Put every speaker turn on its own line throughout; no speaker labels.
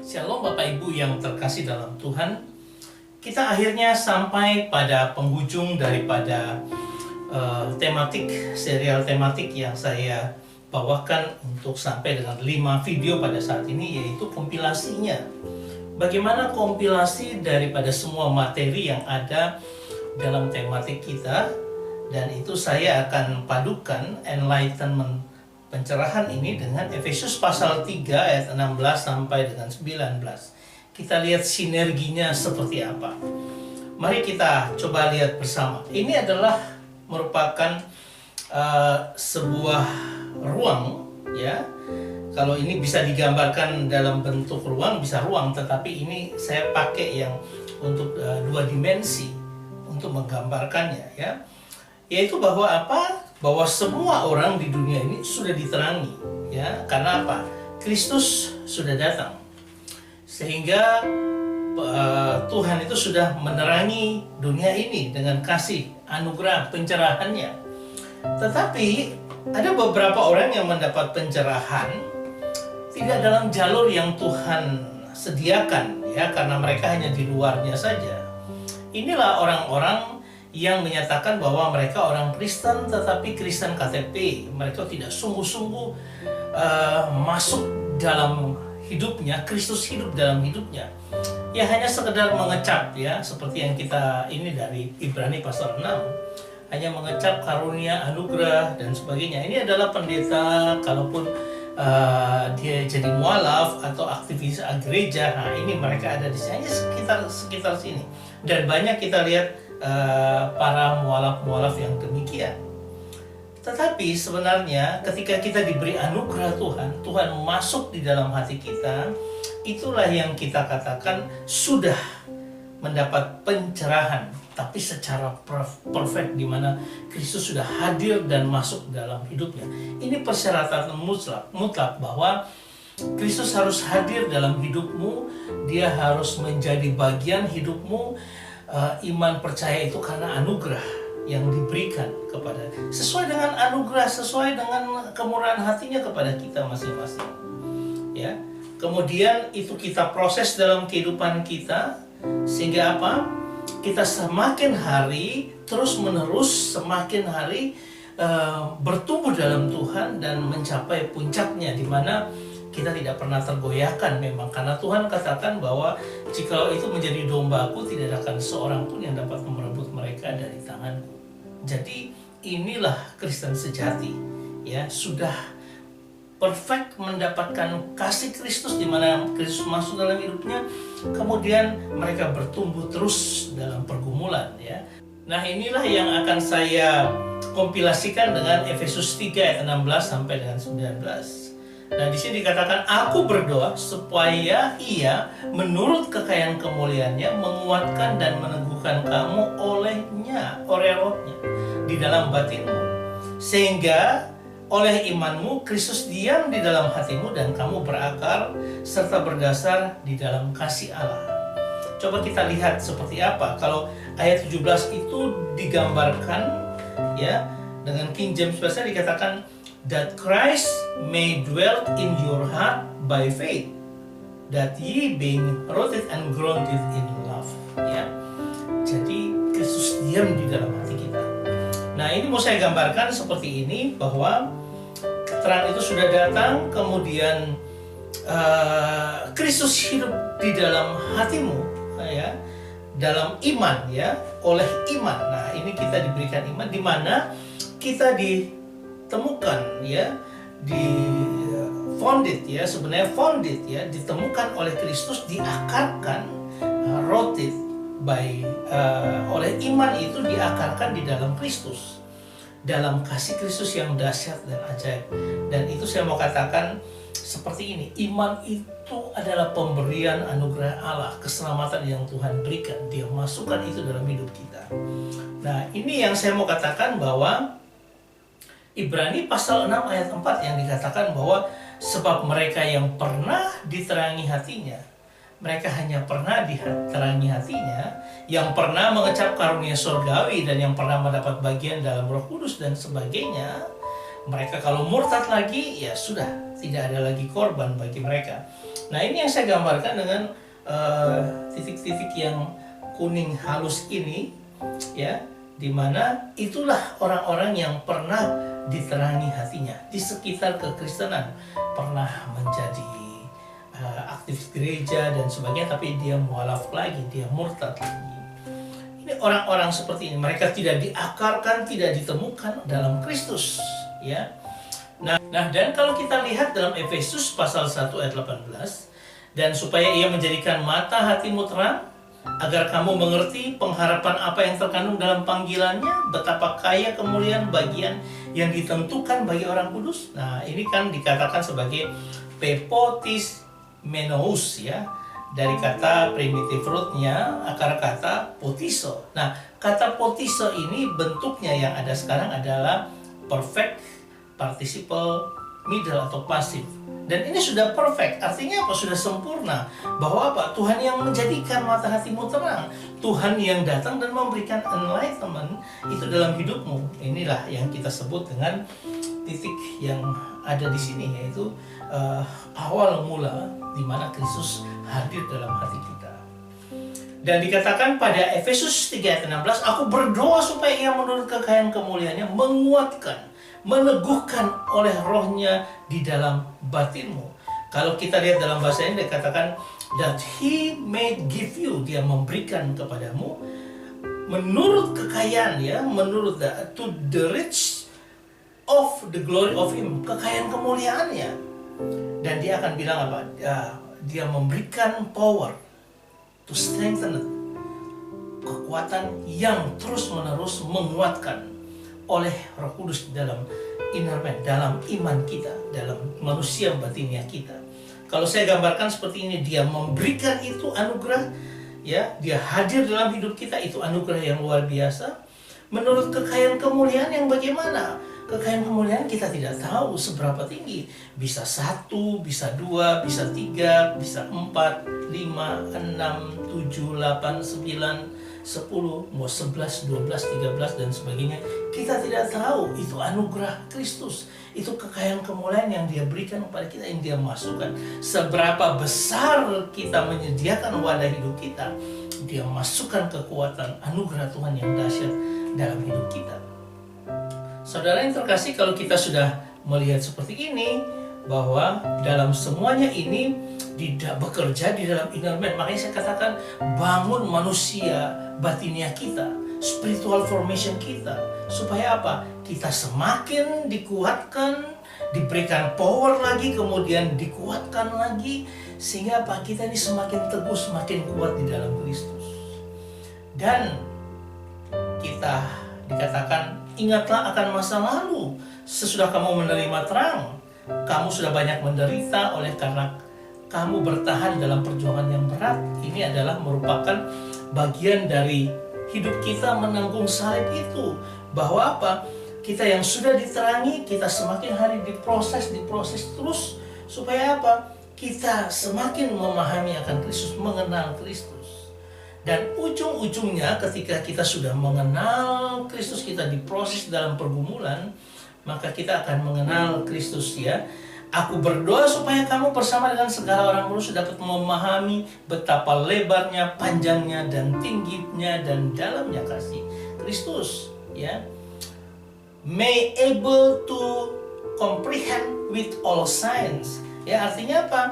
Shalom Bapak Ibu yang terkasih dalam Tuhan. Kita akhirnya sampai pada penghujung daripada serial tematik yang saya bawakan untuk sampai dengan 5 video pada saat ini, yaitu kompilasinya. Bagaimana kompilasi daripada semua materi yang ada dalam tematik kita, dan itu saya akan padukan enlightenment pencerahan ini dengan Efesus pasal 3 ayat 16 sampai dengan 19. Kita lihat sinerginya seperti apa. Mari kita coba lihat bersama. Ini adalah merupakan sebuah ruang, ya. Kalau ini bisa digambarkan dalam bentuk ruang, bisa ruang, tetapi ini saya pakai yang untuk 2 dimensi untuk menggambarkannya, ya. Yaitu bahwa apa? Bahwa semua orang di dunia ini sudah diterangi, ya. Karena apa? Kristus sudah datang, sehingga Tuhan itu sudah menerangi dunia ini dengan kasih, anugerah, pencerahannya. Tetapi ada beberapa orang yang mendapat pencerahan tidak dalam jalur yang Tuhan sediakan, ya, karena mereka hanya di luarnya saja. Inilah orang-orang yang menyatakan bahwa mereka orang Kristen, tetapi Kristen KTP. Mereka tidak sungguh-sungguh masuk dalam hidupnya, Kristus hidup dalam hidupnya. Ya hanya sekedar mengecap, ya, seperti yang kita ini dari Ibrani pasal 6. Hanya mengecap karunia, anugerah, dan sebagainya. Ini adalah pendeta, kalaupun dia jadi mualaf atau aktivis gereja, nah ini mereka ada di sini, hanya sekitar sini. Dan banyak kita lihat para mualaf-mualaf yang demikian. Tetapi sebenarnya ketika kita diberi anugerah Tuhan, Tuhan masuk di dalam hati kita, itulah yang kita katakan sudah mendapat pencerahan, tapi secara perfect, di mana Kristus sudah hadir dan masuk dalam hidupnya. Ini persyaratan mutlak bahwa Kristus harus hadir dalam hidupmu, dia harus menjadi bagian hidupmu. Iman percaya itu karena anugerah yang diberikan kepada, sesuai dengan anugerah, sesuai dengan kemurahan hatinya kepada kita masing-masing, ya. Kemudian itu kita proses dalam kehidupan kita, sehingga apa? Kita semakin hari terus menerus semakin hari bertumbuh dalam Tuhan dan mencapai puncaknya, di mana kita tidak pernah tergoyahkan memang, karena Tuhan katakan bahwa jikalau itu menjadi dombaku, tidak akan seorang pun yang dapat merebut mereka dari tanganku. Jadi inilah Kristen sejati, ya, sudah perfect mendapatkan kasih Kristus, di mana Kristus masuk dalam hidupnya, kemudian mereka bertumbuh terus dalam pergumulan, ya. Nah, inilah yang akan saya kompilasikan dengan Efesus 3 ayat 16 sampai dengan 19. Nah, di sini dikatakan, aku berdoa supaya ia menurut kekayaan kemuliaannya menguatkan dan meneguhkan kamu oleh rohnya di dalam batinmu, sehingga oleh imanmu Kristus diam di dalam hatimu dan kamu berakar serta berdasar di dalam kasih Allah. Coba kita lihat seperti apa kalau ayat 17 itu digambarkan, ya, dengan King James Version dikatakan, that Christ may dwell in your heart by faith, that ye being rooted and grounded in love, ya. Jadi Kristus diam di dalam hati kita. Nah, ini mau saya gambarkan seperti ini, bahwa keterangan itu sudah datang, kemudian Kristus hidup di dalam hatimu, ya, dalam iman, ya, oleh iman. Nah, ini kita diberikan iman, di mana kita ditemukan, ya, di founded, ya, sebenarnya founded, ya, ditemukan oleh Kristus, diakarkan, rooted by oleh iman itu diakarkan di dalam Kristus, dalam kasih Kristus yang dahsyat dan ajaib. Dan itu saya mau katakan seperti ini, iman itu adalah pemberian anugerah Allah, keselamatan yang Tuhan berikan, dia masukkan itu dalam hidup kita. Nah, ini yang saya mau katakan, bahwa Ibrani pasal 6 ayat 4 yang dikatakan bahwa sebab mereka yang pernah diterangi hatinya, mereka hanya pernah diterangi hatinya, yang pernah mengecap karunia surgawi dan yang pernah mendapat bagian dalam Roh Kudus dan sebagainya, mereka kalau murtad lagi, ya sudah, tidak ada lagi korban bagi mereka. Nah, ini yang saya gambarkan dengan titik-titik yang kuning halus ini, ya, dimana itulah orang-orang yang pernah diterangi hatinya di sekitar kekristenan, pernah menjadi aktivis gereja dan sebagainya, tapi dia mualaf lagi, dia murtad lagi. Ini orang-orang seperti ini, mereka tidak diakarkan, tidak ditemukan dalam Kristus, ya. Nah, dan kalau kita lihat dalam Efesus pasal 1 ayat 18, dan supaya ia menjadikan mata hatimu terang, agar kamu mengerti pengharapan apa yang terkandung dalam panggilannya, betapa kaya kemuliaan bagian yang ditentukan bagi orang kudus. Nah, ini kan dikatakan sebagai pepotis menous, ya, dari kata primitive rootnya, akar kata potiso. Nah, kata potiso ini bentuknya yang ada sekarang adalah perfect participle middle atau pasif. Dan ini sudah perfect, artinya apa? Sudah sempurna. Bahwa apa? Tuhan yang menjadikan mata hatimu terang, Tuhan yang datang dan memberikan enlightenment itu dalam hidupmu. Inilah yang kita sebut dengan titik yang ada di sini, yaitu awal mula di mana Kristus hadir dalam hati kita. Dan dikatakan pada Efesus 3 ayat 16, aku berdoa supaya ia menurut kekayaan kemuliaannya menguatkan, meneguhkan oleh rohnya di dalam batinmu. Kalau kita lihat dalam bahasa ini dikatakan that he may give you, dia memberikan kepadamu menurut kekayaan, ya, menurut to the rich of the glory of him, kekayaan kemuliaannya. Dan dia akan bilang apa? Dia memberikan power to strengthen it, kekuatan yang terus menerus menguatkan oleh Roh Kudus dalam inner man, dalam iman kita, dalam manusia batinnya kita. Kalau saya gambarkan seperti ini, dia memberikan itu anugerah, ya, dia hadir dalam hidup kita, itu anugerah yang luar biasa. Menurut kekayaan kemuliaan yang bagaimana? Kekayaan kemuliaan kita tidak tahu seberapa tinggi. Bisa 1, bisa 2, bisa 3, bisa 4, 5, 6, 7, 8, 9, 10, mau 11, 12, 13 dan sebagainya. Kita tidak tahu, itu anugerah Kristus. Itu kekayaan kemuliaan yang dia berikan kepada kita, yang dia masukkan. Seberapa besar kita menyediakan wadah hidup kita, dia masukkan kekuatan anugerah Tuhan yang dahsyat dalam hidup kita. Saudara yang terkasih, kalau kita sudah melihat seperti ini, bahwa dalam semuanya ini tidak bekerja di dalam inner man, makanya saya katakan bangun manusia batinnya kita, spiritual formation kita, supaya apa? Kita semakin dikuatkan, diberikan power lagi, kemudian dikuatkan lagi, sehingga apa? Kita ini semakin teguh, semakin kuat di dalam Kristus. Dan kita dikatakan, ingatlah akan masa lalu, sesudah kamu menerima terang, kamu sudah banyak menderita oleh karena kamu bertahan dalam perjuangan yang berat. Ini adalah merupakan bagian dari hidup kita menanggung salib itu. Bahwa apa? Kita yang sudah diterangi, kita semakin hari diproses terus. Supaya apa? Kita semakin memahami akan Kristus, mengenal Kristus. Dan ujung-ujungnya ketika kita sudah mengenal Kristus, kita diproses dalam pergumulan, maka kita akan mengenal Kristus, ya. Aku berdoa supaya kamu bersama dengan segala orang kudus dapat memahami betapa lebarnya, panjangnya, dan tingginya, dan dalamnya kasih Kristus, ya. May able to comprehend with all science. Ya, artinya apa?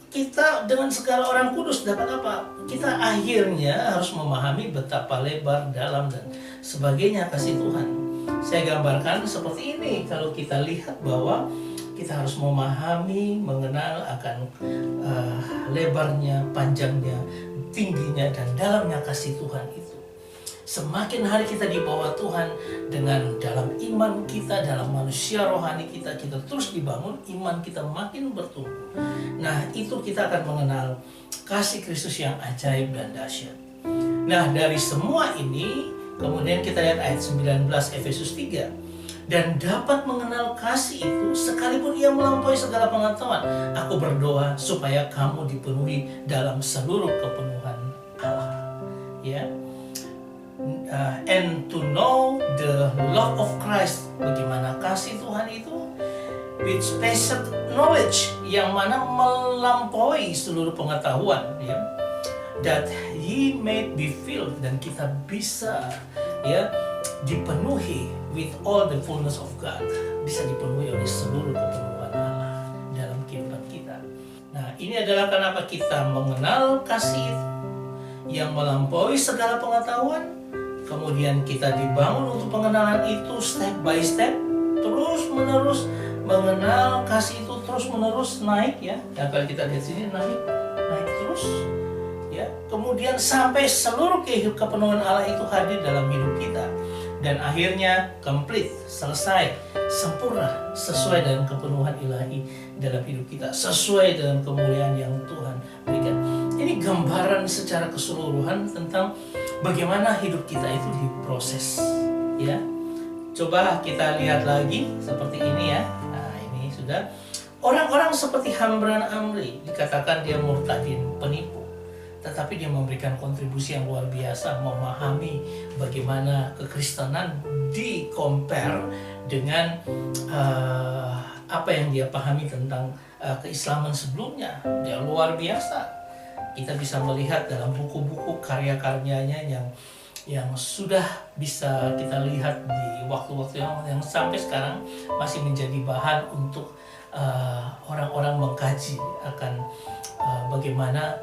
Kita dengan segala orang kudus dapat apa? Kita akhirnya harus memahami betapa lebar, dalam, dan sebagainya kasih Tuhan. Saya gambarkan seperti ini. Kalau kita lihat bahwa kita harus memahami, mengenal akan lebarnya, panjangnya, tingginya, dan dalamnya kasih Tuhan itu. Semakin hari kita di bawah Tuhan, dengan dalam iman kita, dalam manusia rohani kita, kita terus dibangun, iman kita makin bertumbuh. Nah, itu kita akan mengenal kasih Kristus yang ajaib dan dahsyat. Nah, dari semua ini, kemudian kita lihat ayat 19 Efesus 3. Dan dapat mengenal kasih itu sekalipun ia melampaui segala pengetahuan. Aku berdoa supaya kamu dipenuhi dalam seluruh kepenuhan Allah. Ya. And to know the love of Christ. Bagaimana kasih Tuhan itu? with special knowledge, yang mana melampaui seluruh pengetahuan, ya, that ye may be filled, dan kita bisa, ya, dipenuhi with all the fullness of God, bisa dipenuhi oleh seluruh kepenuhan Allah dalam kehidupan kita. Nah, ini adalah kenapa kita mengenal kasih yang melampaui segala pengetahuan, kemudian kita dibangun untuk pengenalan itu step by step, terus menerus mengenal kasih itu, terus menerus naik, ya. Dan kalau kita lihat sini naik terus, ya. Kemudian sampai seluruh kepenuhan Allah itu hadir dalam hidup kita, dan akhirnya complete, selesai, sempurna, sesuai dengan kepenuhan ilahi dalam hidup kita, sesuai dengan kemuliaan yang Tuhan berikan. Ini gambaran secara keseluruhan tentang bagaimana hidup kita itu diproses, ya. Coba kita lihat lagi seperti ini, ya. Nah, ini sudah. Orang-orang seperti Hamran Amri dikatakan dia murtadin, penipu, tetapi dia memberikan kontribusi yang luar biasa, memahami bagaimana kekristenan di-compare dengan apa yang dia pahami tentang keislaman sebelumnya. Dia luar biasa. Kita bisa melihat dalam buku-buku karya-karyanya yang sudah bisa kita lihat di waktu-waktu yang sampai sekarang masih menjadi bahan untuk orang-orang mengkaji akan bagaimana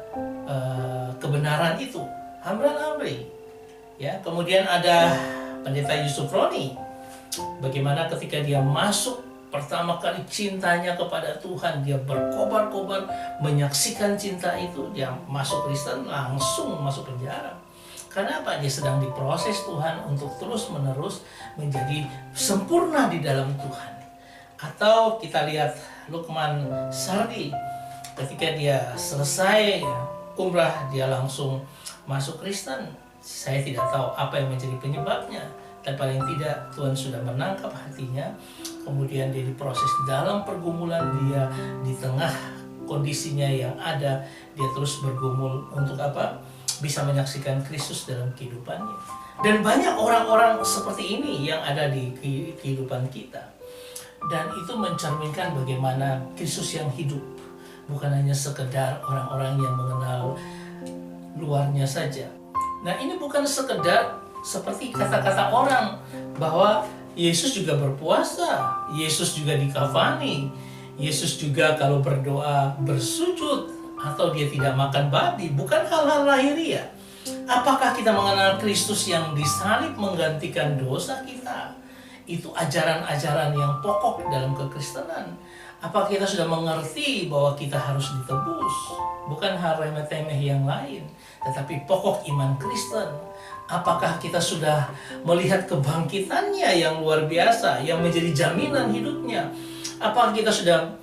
kebenaran itu. Hamran Amri, ya. Kemudian ada Pendeta Yusuf Roni, bagaimana ketika dia masuk pertama kali cintanya kepada Tuhan, dia berkobar-kobar menyaksikan cinta itu, dia masuk Kristen, langsung masuk penjara. Karena apa? Dia sedang diproses Tuhan untuk terus-menerus menjadi sempurna di dalam Tuhan. Atau kita lihat Lukman Sardi, ketika dia selesai umrah, dia langsung masuk Kristen. Saya tidak tahu apa yang menjadi penyebabnya, dan paling tidak Tuhan sudah menangkap hatinya. Kemudian dia diproses dalam pergumulan, dia di tengah kondisinya yang ada, dia terus bergumul untuk apa? Bisa menyaksikan Kristus dalam kehidupannya. Dan banyak orang-orang seperti ini yang ada di kehidupan kita. Dan itu mencerminkan bagaimana Kristus yang hidup, bukan hanya sekedar orang-orang yang mengenal luarnya saja. Nah, ini bukan sekedar seperti kata-kata orang bahwa Yesus juga berpuasa, Yesus juga dikafani, Yesus juga kalau berdoa bersujud, atau dia tidak makan babi. Bukan hal-hal lahiriah. Apakah kita mengenal Kristus yang disalib menggantikan dosa kita? Itu ajaran-ajaran yang pokok dalam kekristenan. Apakah kita sudah mengerti bahwa kita harus ditebus? Bukan hal remeh-temeh yang lain, tetapi pokok iman Kristen. Apakah kita sudah melihat kebangkitannya yang luar biasa, yang menjadi jaminan hidupnya? Apakah kita sudah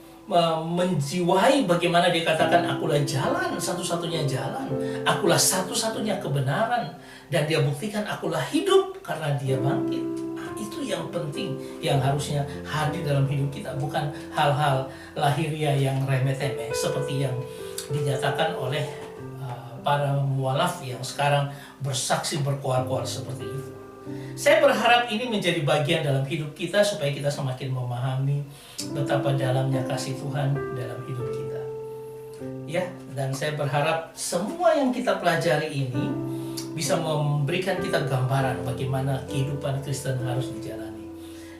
menjiwai bagaimana dia katakan, akulah jalan, satu-satunya jalan, akulah satu-satunya kebenaran, dan dia buktikan akulah hidup karena dia bangkit. Nah, itu yang penting, yang harusnya hadir dalam hidup kita, bukan hal-hal lahiriah yang remeh-temeh seperti yang dinyatakan oleh para mualaf yang sekarang bersaksi berkoar-koar seperti itu. Saya berharap ini menjadi bagian dalam hidup kita supaya kita semakin memahami betapa dalamnya kasih Tuhan dalam hidup kita. Ya, dan saya berharap semua yang kita pelajari ini bisa memberikan kita gambaran bagaimana kehidupan Kristen harus dijalani.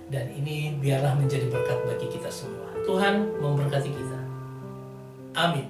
Dan ini biarlah menjadi berkat bagi kita semua. Tuhan memberkati kita. Amin.